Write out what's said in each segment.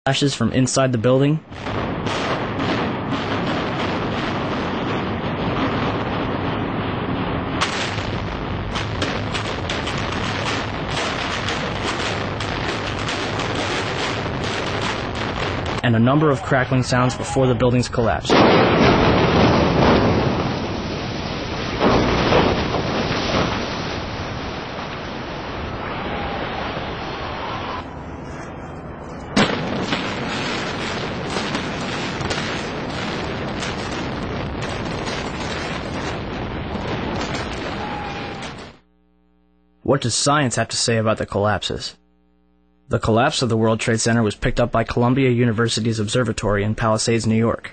flashes from inside the building. And a number of crackling sounds before the buildings collapsed. What does science have to say about the collapses? The collapse of the World Trade Center was picked up by Columbia University's observatory in Palisades, New York.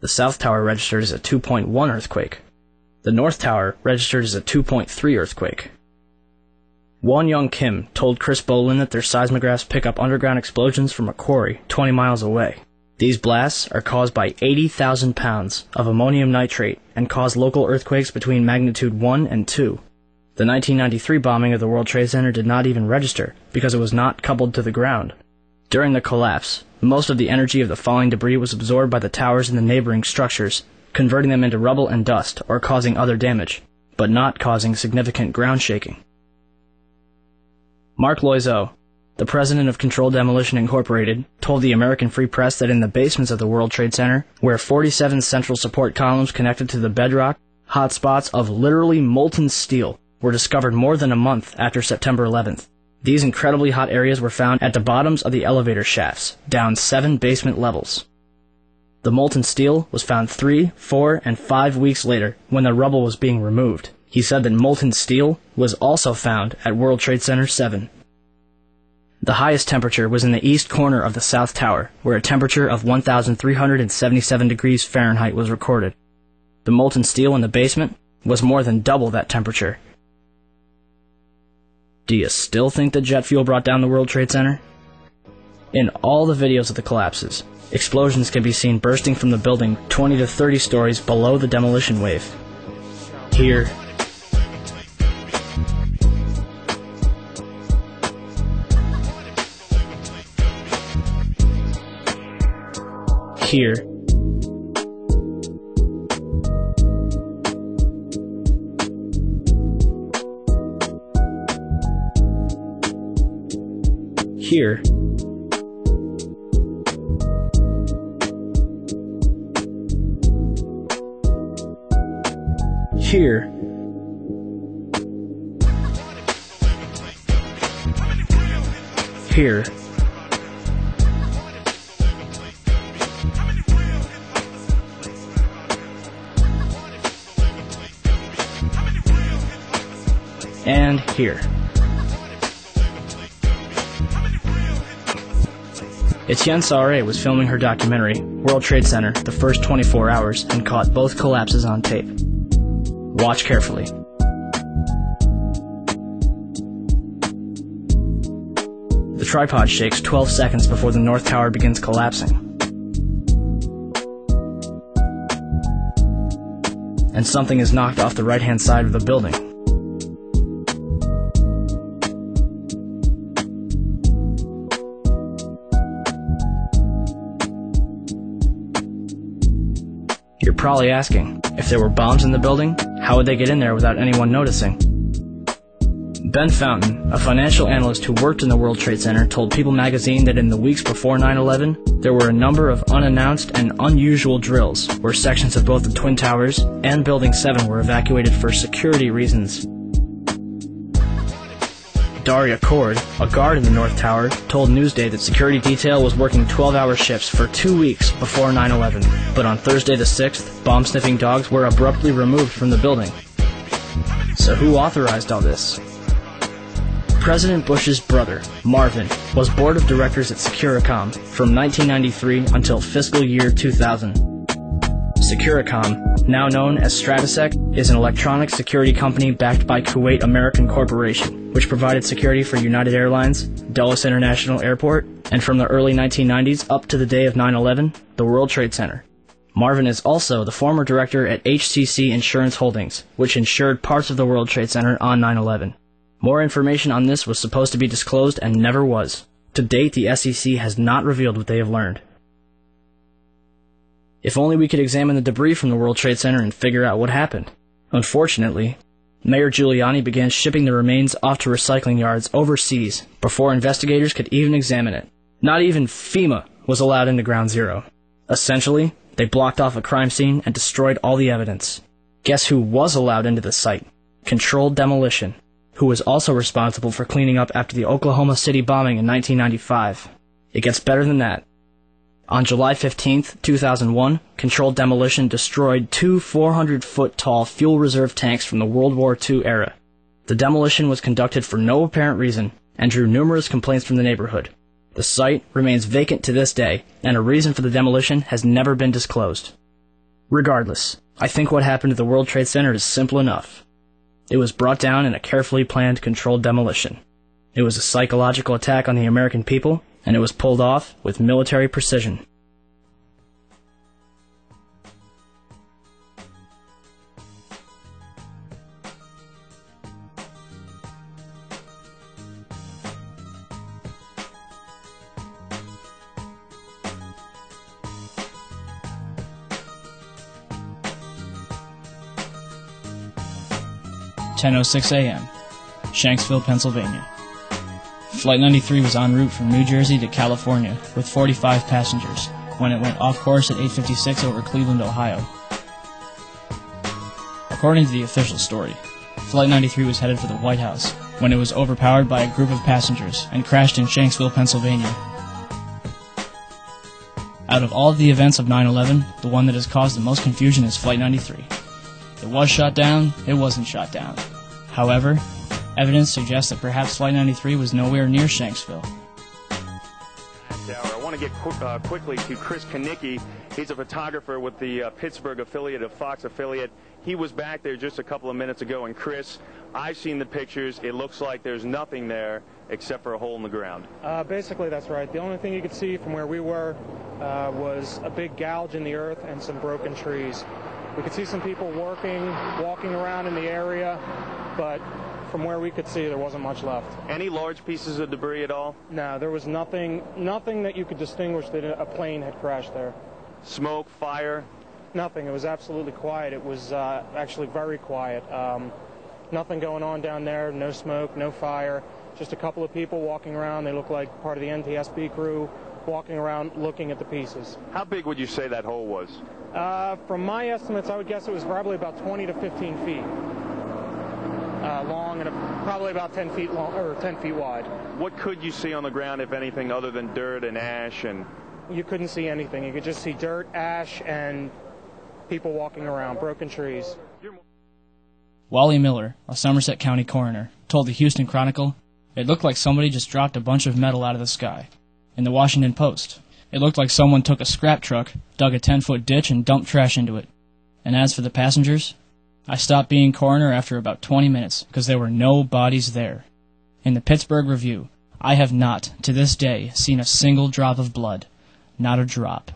The South Tower registered as a 2.1 earthquake. The North Tower registered as a 2.3 earthquake. Won Young Kim told Chris Bolin that their seismographs pick up underground explosions from a quarry 20 miles away. These blasts are caused by 80,000 pounds of ammonium nitrate and cause local earthquakes between magnitude 1 and 2. The 1993 bombing of the World Trade Center did not even register because it was not coupled to the ground. During the collapse, most of the energy of the falling debris was absorbed by the towers and the neighboring structures, converting them into rubble and dust or causing other damage, but not causing significant ground shaking. Mark Loiseau, the president of Controlled Demolition Incorporated, told the American Free Press that in the basements of the World Trade Center, where 47 central support columns connected to the bedrock, hot spots of literally molten steel were discovered more than a month after September 11th. These incredibly hot areas were found at the bottoms of the elevator shafts, down 7 basement levels. The molten steel was found 3, 4, and 5 weeks later when the rubble was being removed. He said that molten steel was also found at World Trade Center 7. The highest temperature was in the east corner of the South Tower, where a temperature of 1,377 degrees Fahrenheit was recorded. The molten steel in the basement was more than double that temperature. Do you still think that jet fuel brought down the World Trade Center? In all the videos of the collapses, explosions can be seen bursting from the building 20 to 30 stories below the demolition wave. Here, here, here, here, here, and here. Etienne Sauret was filming her documentary, World Trade Center, the first 24 hours, and caught both collapses on tape. Watch carefully. The tripod shakes 12 seconds before the North Tower begins collapsing. And something is knocked off the right-hand side of the building. You're probably asking, if there were bombs in the building, how would they get in there without anyone noticing? Ben Fountain, a financial analyst who worked in the World Trade Center, told People magazine that in the weeks before 9/11, there were a number of unannounced and unusual drills where sections of both the Twin Towers and Building 7 were evacuated for security reasons. Daria Cord, a guard in the North Tower, told Newsday that security detail was working 12-hour shifts for 2 weeks before 9/11, but on Thursday the 6th, bomb-sniffing dogs were abruptly removed from the building. So who authorized all this? President Bush's brother, Marvin, was board of directors at Securicom from 1993 until fiscal year 2000. Securicom, now known as Stratasec, is an electronic security company backed by Kuwait American Corporation, which provided security for United Airlines, Dulles International Airport, and from the early 1990s up to the day of 9/11, the World Trade Center. Marvin is also the former director at HCC Insurance Holdings, which insured parts of the World Trade Center on 9/11. More information on this was supposed to be disclosed and never was. To date, the SEC has not revealed what they have learned. If only we could examine the debris from the World Trade Center and figure out what happened. Unfortunately, Mayor Giuliani began shipping the remains off to recycling yards overseas before investigators could even examine it. Not even FEMA was allowed into Ground Zero. Essentially, they blocked off a crime scene and destroyed all the evidence. Guess who was allowed into the site? Controlled Demolition, who was also responsible for cleaning up after the Oklahoma City bombing in 1995. It gets better than that. On July 15, 2001, Controlled Demolition destroyed 2 400-foot-tall fuel reserve tanks from the World War II era. The demolition was conducted for no apparent reason and drew numerous complaints from the neighborhood. The site remains vacant to this day, and a reason for the demolition has never been disclosed. Regardless, I think what happened to the World Trade Center is simple enough. It was brought down in a carefully planned, controlled demolition. It was a psychological attack on the American people, and it was pulled off with military precision. "10:06 a.m., Shanksville, Pennsylvania. Flight 93 was en route from New Jersey to California with 45 passengers when it went off course at 8:56 over Cleveland, Ohio. According to the official story, Flight 93 was headed for the White House when it was overpowered by a group of passengers and crashed in Shanksville, Pennsylvania. Out of all of the events of 9/11, the one that has caused the most confusion is Flight 93. It was shot down, it wasn't shot down. However, evidence suggests that perhaps Flight 93 was nowhere near Shanksville. I want to get quickly to Chris Kanicki. He's a photographer with the Pittsburgh affiliate of Fox affiliate. He was back there just a couple of minutes ago. And Chris, I've seen the pictures. It looks like there's nothing there except for a hole in the ground. Basically, that's right. The only thing you could see from where we were was a big gouge in the earth and some broken trees. We could see some people walking around in the area, but from where we could see, there wasn't much left. Any large pieces of debris at all? No, there was nothing that you could distinguish that a plane had crashed there. Smoke, fire? Nothing. It was absolutely quiet. It was actually very quiet. Nothing going on down there, no smoke, no fire. Just a couple of people walking around. They look like part of the NTSB crew walking around looking at the pieces. How big would you say that hole was? From my estimates, I would guess it was probably about 20 to 15 feet long and probably about 10 feet long or 10 feet wide. What could you see on the ground, if anything, other than dirt and ash? And you couldn't see anything. You could just see dirt, ash, and people walking around, broken trees. Wally Miller, a Somerset County coroner, told the Houston Chronicle, "It looked like somebody just dropped a bunch of metal out of the sky." In the Washington Post, "It looked like someone took a scrap truck, dug a 10-foot ditch, and dumped trash into it." And as for the passengers, I stopped being coroner after about 20 minutes because there were no bodies there. In the Pittsburgh Review, I have not, to this day, seen a single drop of blood. Not a drop.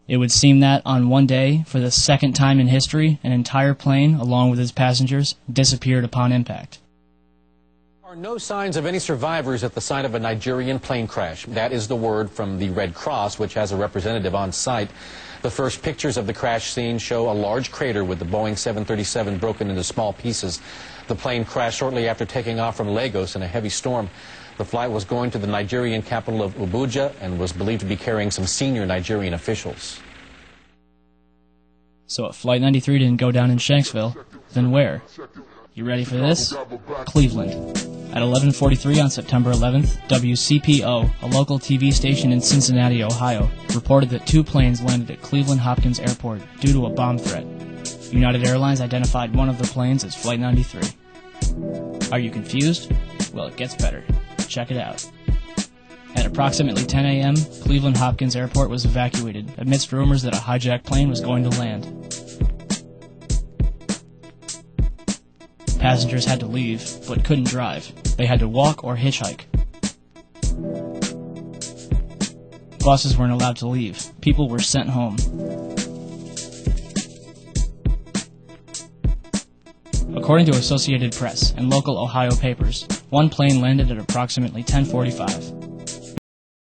It would seem that, on one day, for the second time in history, an entire plane, along with its passengers, disappeared upon impact. There are no signs of any survivors at the site of a Nigerian plane crash. That is the word from the Red Cross, which has a representative on site. The first pictures of the crash scene show a large crater with the Boeing 737 broken into small pieces. The plane crashed shortly after taking off from Lagos in a heavy storm. The flight was going to the Nigerian capital of Abuja and was believed to be carrying some senior Nigerian officials. So if Flight 93 didn't go down in Shanksville, then where? You ready for this? Cleveland. At 11:43 on September 11th, WCPO, a local TV station in Cincinnati, Ohio, reported that 2 planes landed at Cleveland Hopkins Airport due to a bomb threat. United Airlines identified one of the planes as Flight 93. Are you confused? Well, it gets better. Check it out. At approximately 10 a.m., Cleveland Hopkins Airport was evacuated amidst rumors that a hijacked plane was going to land. Passengers had to leave, but couldn't drive. They had to walk or hitchhike. Buses weren't allowed to leave. People were sent home. According According to Associated Press and local Ohio papers, one plane landed at approximately 10:45.